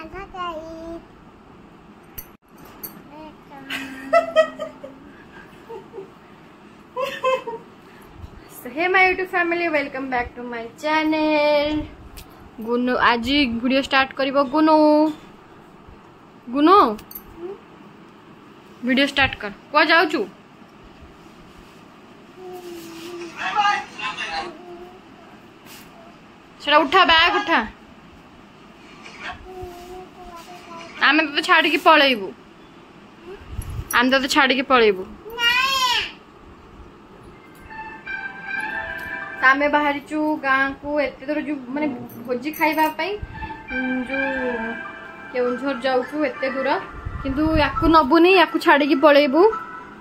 Hey my YouTube family, welcome back to my channel. गुनु आज video start करिबो। गुनु गुनु video start कर। को जाऊ छु? सेटा उठा, बैग उठा। आमे तो छाड़ के पळेबू। आमे तो छाड़ के पळेबू। आमे बाहरी छु गाँ को एते दूर जो माने भोजी खाइबा पई जो केउंझर जाऊ छु एते दूर, किंतु याकु नबुनी, याकु छाड़ी की पळेबू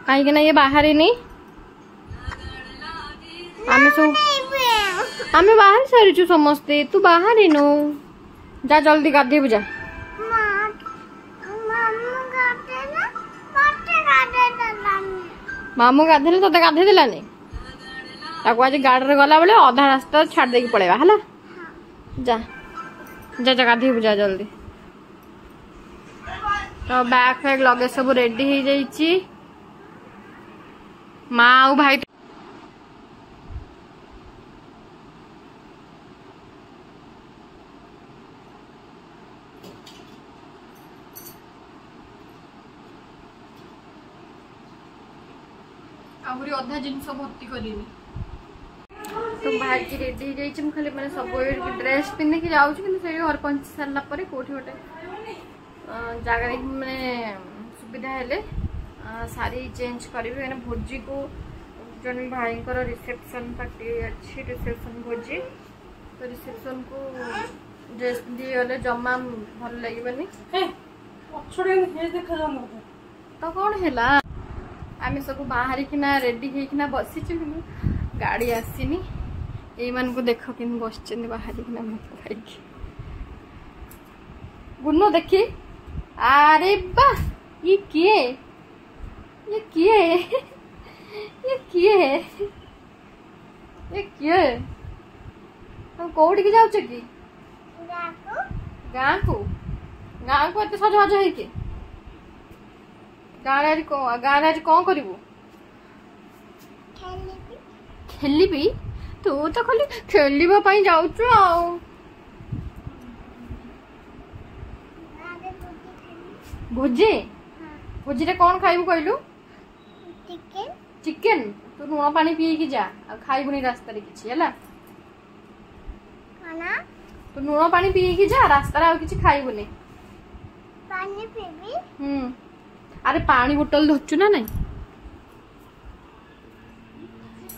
काहे कि ना ये बाहर नहीं। आमे बाहर सारी छु समस्ते, तू बाहर ही नो जा, जल्दी गाधे बुझा। मामू गाधे तो गाधे दिलानी ताको आज गाड़ी गला बेले अधा रास्ता छाड़ देकी पड़ेगा है। जा जा जा गाधी बुझा जल्दी। तो बैग फैग लगे सब रेडी हो जाइए। माँ और भाई आहरी अधा जिनस भर्ती करी। तो बाहर की रेडी हो जाइए। खाली मैंने सब ड्रेस पिंधिकी जाऊँ कि घर पहुँच सारा पर कौटी गोटे जगह मैंने सुविधा हेले सारी चेंज करी। भोजी को जन भाई रिसेप्शन पार्टी अच्छी, रिसेप्शन भोजी, तो रिसेप्शन को ड्रेस पिंधि गले जमा भल लगे। तो कौन है आम सब बाहर किना रेडी होना बसी, गाड़ी आसीनी। ये मान को देख कि बस बाहर किना भाई गुन्नो देखी। अरे बा ये किए, ये किए, ये किए, ये किए। तुम कौटी की जाऊ कि गाँ को एत सजवाज है गाँव आज कौन करू? खेलिबी? तू तो खाली खेलवाई जाऊ। भोजी भोजी रे कौन खाइबू कहलु? चिकेन। तू लुण पानी पी जा, खाइबुनी रास्ता किछि हैला। तू लुण पानी पी जा, रास्ता किछि खाइबुनी। पानी पीबी? अरे पानी बोतल धोचु ना नहीं?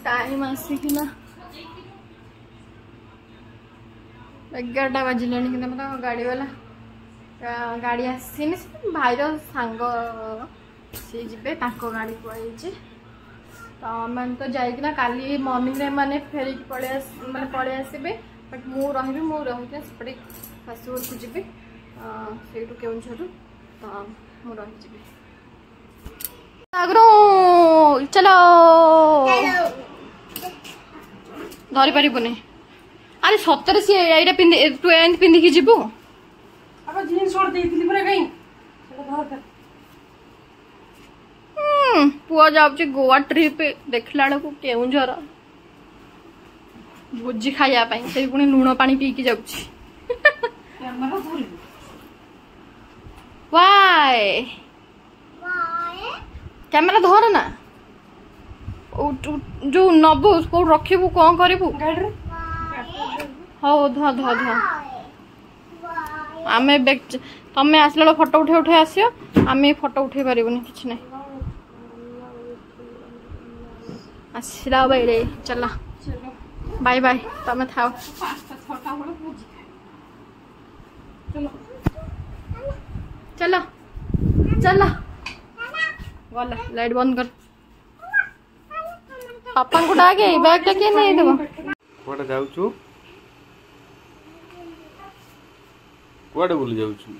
टाइम आसिकिना 11टा बाजिले कि मतलब गाड़ी वाला गाड़ी आसीनी। भाईर सांग सी जीवे गाड़ी पड़े। तो मैंने तो जाइकिना काली मॉर्निंग रे माने फेरी पड़े आसबे। बट मु रही सेपटे शाशुघर को जी से केउझर, तो मु रही चलो धरी पारिबुनि। अरे सतरे सी एटा पिंधि तू एंड पिंधिकी जीवु। अब जीन्स शॉर्ट देइतिली परे कहीं सेटा धर। पुआ जाउची गोवा ट्रिप देखला को केउझर भोजी खाइया पई, से पुनी लूण पानी पी के जाउची। कैमरा धरि वाई कैमरा धर ना, जो नबू उसको रखिबू कौन करिबू? हो ध ध ध आमे तमे आसला फोटो उठे आसियो। आमे फोटो उठे पारिबुनी किछ नै। आसला बेले चला बाय बाय, तमे थाओ। चलो चलो गला लाइट बंद कर। पापा को डाके बैग टा के नहीं देबो। कोडा जाउ छु? कोडा बोली जाउ छु?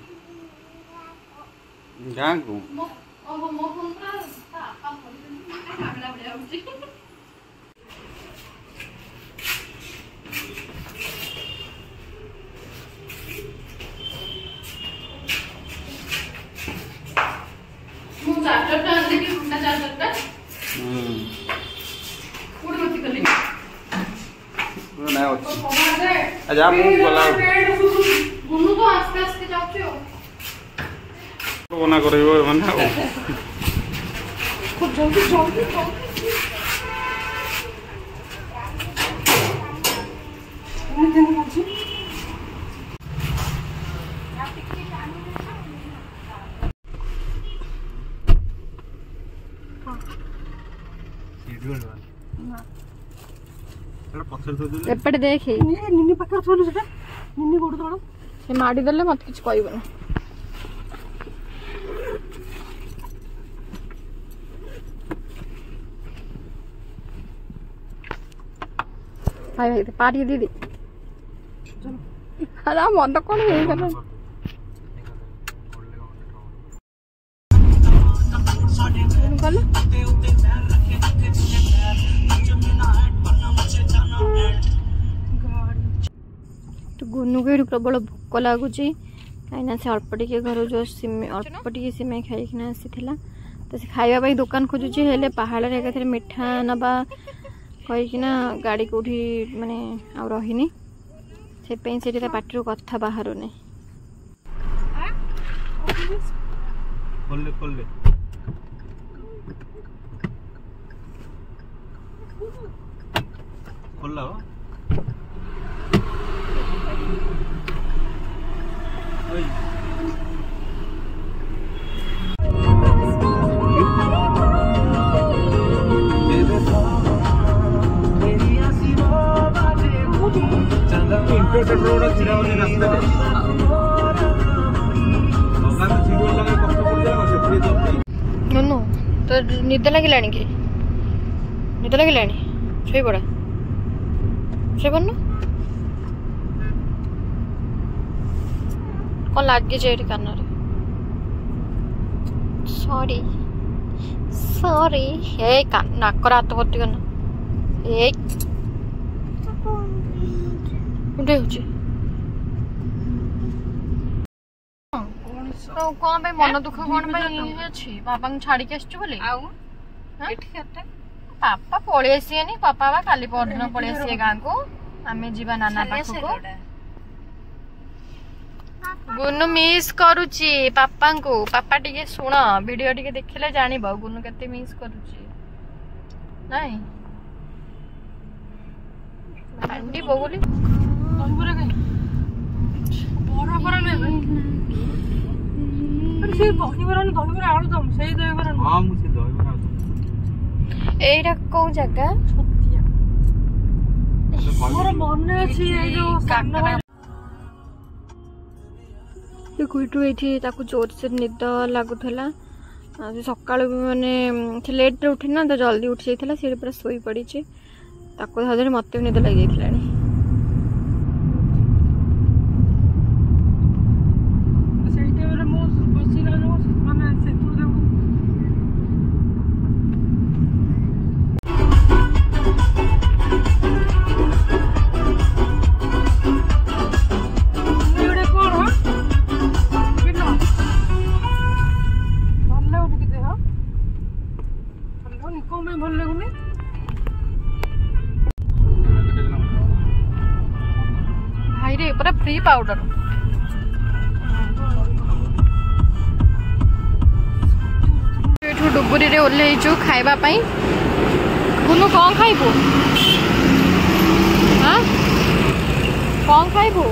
गां को मो फोन पर पापा कामला बडे आउची। जा मु गला गुनु तो आस्ते आस्ते जाउछो बना करइबो माने खूब जल्दी जल्दी एपटे देख निन्नी पाखर थोलु सेटा निन्नी गोड़ तोड़ से माडी देले मत किछ कहबो हाय हाय पारी दीदी अरे मन कौन है गुनु के प्रबल भोक लगुच कहीं से अल्प टे घर जो अल्प टे सिमे खाइकिना आसीला तो से खाइबा दुकान खोजुची हेले पहाड़ रे एकाथरे मिठा नबा कहीकिना गाड़ी कौटी माने आ रहीनी से पार्टी कथा बाहर नहीं नुनु तो निद लगे कि निद लगे शोई पड़ा शोई पड़नु कौन लगे कान सॉरी सॉरी हे नाकर हाथ भर्ती करना तो कौन भाई मन दुख कौन भाई अच्छी पापा छाड़ी के आसछु बोली पापा पळी आसीनी पापा बा काली परदिन पळी आसी गाँ को आमे जीवा नाना पाखो को गुनु मिस करूची पापा को पापा टिके सुन वीडियो टिके देखिले जानिबो गुनु केते मिस करूची नहीं अंडी बगुली दहीबरा के बड़ा बड़ा ले अरे से दहीबरा आलू दम से दहीबरा हां मु से दहीबरा एटा को जगह छतिया मोर मन अछि ए जो काकरा ये कुइटू एठी ताकू जोर से निद लागुथला सकाळु माने लेट रे उठी ना तो जल्दी उठी जाइथला से पूरा सोई पड़ी छि ताको हजरे मते निद लागि जाइथलानी सेइटे रे मो बसिला जो माने से तू दे एडे कोन हो बिना भल्ले उठ के दे हो भल्ले निको में भल्ले गुनी भाई रे पूरा फ्री पाउडर डुबुरी रे ओल्लैचु खाइबा पई गुनु कौन खाइबो हां कौन खाइबो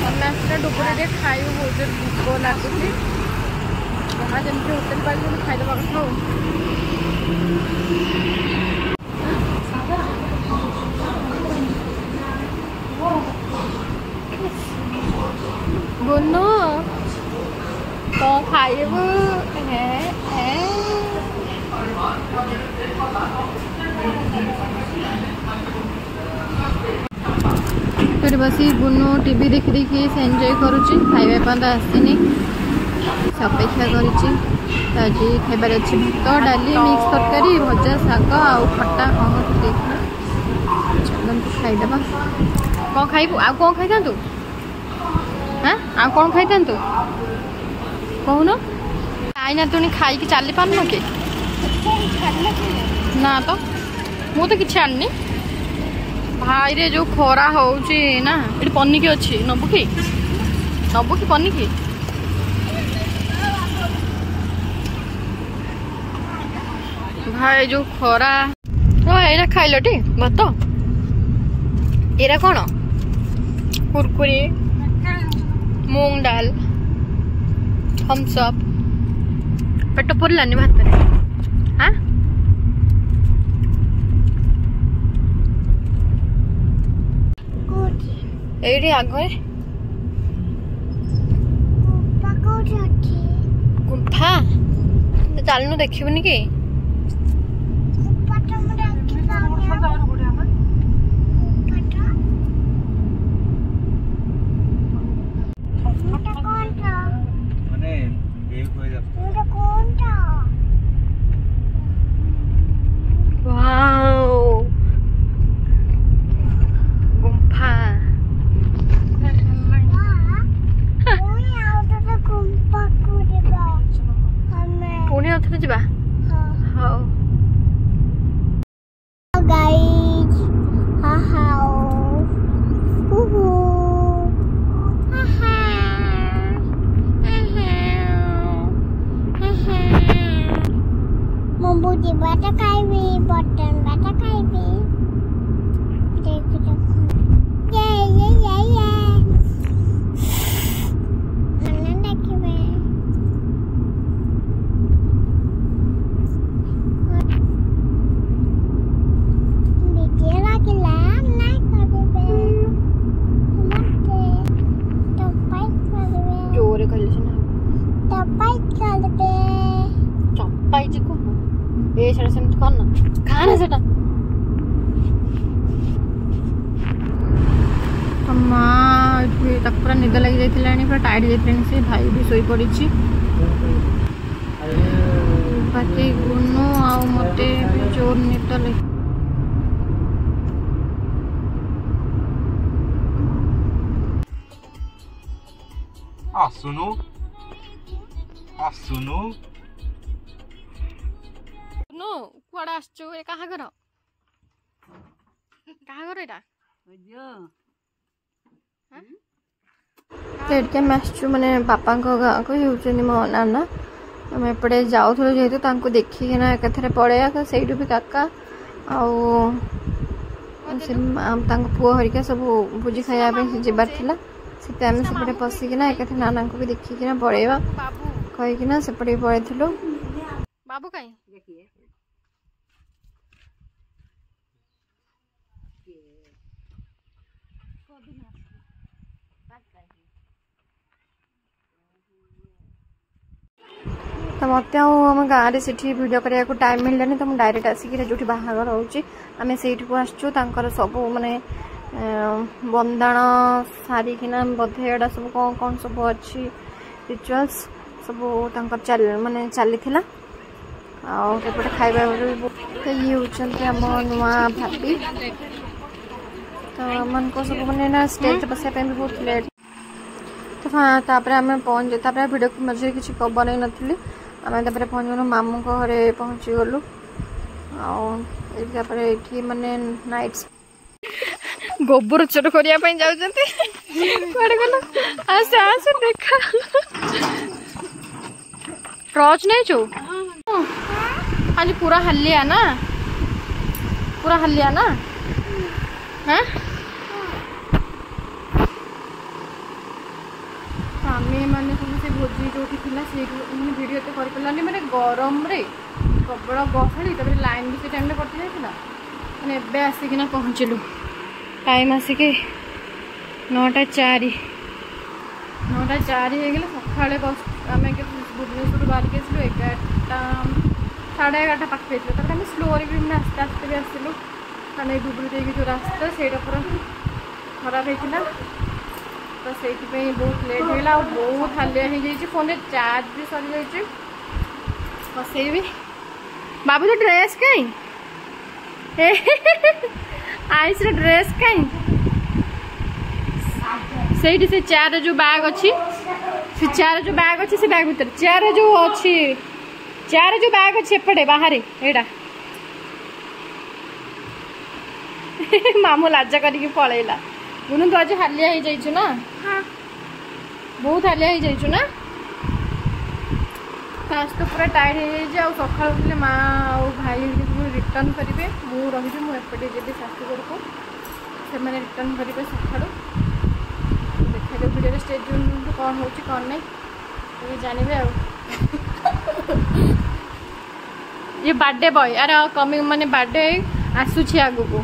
अन्ना डुबुरी रे खाइबो बहुत भूख लागुची जहाँ जमके होटल पर खाइबा खाओ गुनु कौन खाइबो है बसी गुनु टीवी देखी देखी से एंजॉय करुच्ची खाइबा पान तो आसीनी अपेक्षा करी आज खाइबार अच्छी भात डाली मिक्स तरकारी भजा शाग आउ खट्टा चलते खाईदे कौन खाइबू आ कौन खाई था हाँ आ कौन खाई था कहून खाईना तुणी खाई चली पारन कि ना तो मु तो किसी आनी भाई रे जो खरा होउची ना एटी पनिकी अछि नबु की पनिकी भाई जो खरा एरा खाइलो टी भात एरा कौन कुरकुरे मूंग दाल थम्स अप पेट पुरलानी भात हाँ एडी आगे गुंफा चलनु देखबनी कि पूरा निद लगी जाती पूरा टाइट जाती से भाई भी शोई पड़ी बाकी गुनु आ मते जोर निद लगी आसुनु आसुनु नो कुआडा आछो ए कहा घर एटा तेडके आसचु माने बापा गाँ को होउचनी मो नाना आम एपटे जाऊँ जेहेतु देखिकिना एकाथरे पड़ेगा से भी काका पुओ हरिका सब भोजी खाया जबार थिला से आम सेपटे पशिकिना एकाथरे नाना को भी देखिकिना पड़ेगा कहीकिना सेपटे पड़ेथिलु बाबू कहीं तो मत आम गाँव में से वीडियो करने को टाइम मिललानी तो मुझे डायरेक्ट आसिक जो बाहागर होमें से आसचु सब माने बंदाण सारिकिना बोधे एडा सब कौन कौन सब अच्छी रिचुअल्स सब माने चली आउटे खाଇବା ये होती आम नुआ भाभी तो मन को सब मैंने स्टेज बसा भी बहुत लेट तो हाँ तापर आम पहुँच वीडियो मझे किसी बनई नी आम पहुँच गलु मामू घरे पहुँची गलु आपर माने नाइट गोबर चोर करने जाते गल आस आस देखा टॉर्च नहीं चो आज पूरा हल्लिया ना हाँ आमे माने से भोजी जो वीडियो तो कर पारानी मैंने गरम रे प्रबल गहली लाइन भी से टाइम कटि जाता मैंने एवं आसिकिना पहुँचलु टाइम आसिक 9:04 सका आम भुवनेश्वर बाहर के 11:30 पाखे आम स्लोरे भी मैंने आस्ते आस्ते भी आसलु मैंने डुबुरी देगी जो रास्ता से पूरा खराब होता तो से बहुत लेट होगा और बहुत हालिया हो जाए फोन में चार्ज भी सरी जाइए बसैबी बाबू तो ड्रेस कहीं आइस ड्रेस कहीं से चेयर जो बैग अच्छी से चेयर जो बैग अच्छी से बैग भीतर चेयर जो अच्छी चेयर जो बैग अच्छी एपटे बाहर एटा मामू लाजा करके पलैला गुनु तो आज हालिया हो जाइछु ना बहुत हालिया हो जाइछु ना आज तो पूरा टायर्ड हो जाइए आ सकाळ उठले माँ आ भाई रिटर्न करेंगे मु रही मुझे जी शाशुघर को से रिटर्न करेंगे सकाळू देखा वीडियो स्टे कौन हो कौन नहीं जानवे आ ये बर्थडे बॉय यार कमिंग माने बर्थडे आसुची आगु को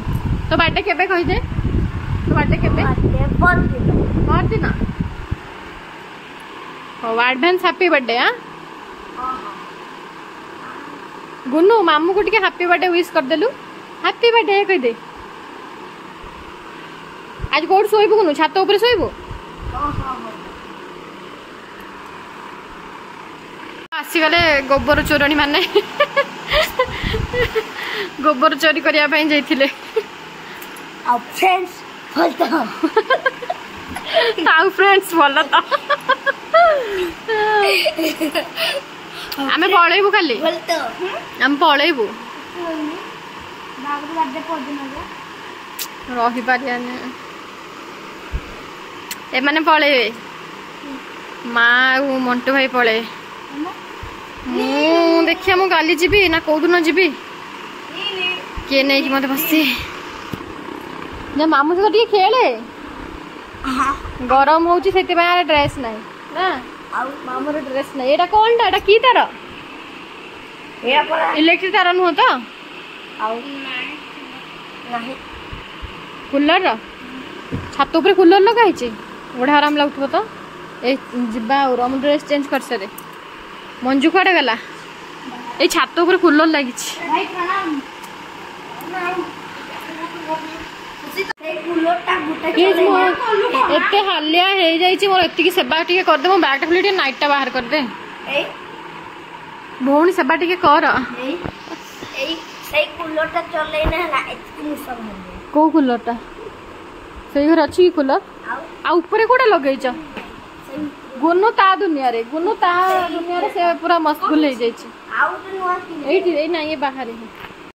तो बर्थडे केबे कहि दे तो बर्थडे केबे बहुत दिन ओ एडवांस हैप्पी बर्थडे हां गुन्नू मामू को टिके हैप्पी बर्थडे विश कर देलु हैप्पी बर्थडे कहि दे आज कोड सोइबु गुन्नू छात ऊपर सोइबु आसी गले गोबर चोरणी माने गोबर चोरी करिया पई जाइथिले आ फ्रेंड्स बोलता ताऊ फ्रेंड्स बोल तो आमे पळेबु खाली बोलता हम पळेबु बाबू बर्थडे पदिन हो रही पारियाने ए माने पळेबे माँ मंटू भाई पळे मु देखिया मु काली जीबी ना कौ दिन जीबी किए नहीं कि मत बसी ना मामू सहित टिके खेले गरम होउची सेति बाय ड्रेस नाही ना मामूर ड्रेस नाही एटा कोनटा एटा की तार एया पर इलेक्ट्रिक तार नु तो आउ नाही कूलर छात ऊपर कूलर लगा है बड़ा आराम लगुव तो ए जिबा और हम ड्रेस चेंज कर सरे मंजू कड़े गला ए छात ऊपर कूलर लगी भाई प्रणाम एते हालिया हो जाइए मोर एति सेवा टिके कर दे मो बैग खुली नाइट टा बाहर कर दे भौणी सेवा टिके कर कूलर चल को कूलर टा से घर अच्छी कूलर आ ऊपर कोटा लगे गुनु ता दुनिया रे गुनु ता दुनिया रे से पूरा मशगुल हो जाइए ये बाहर है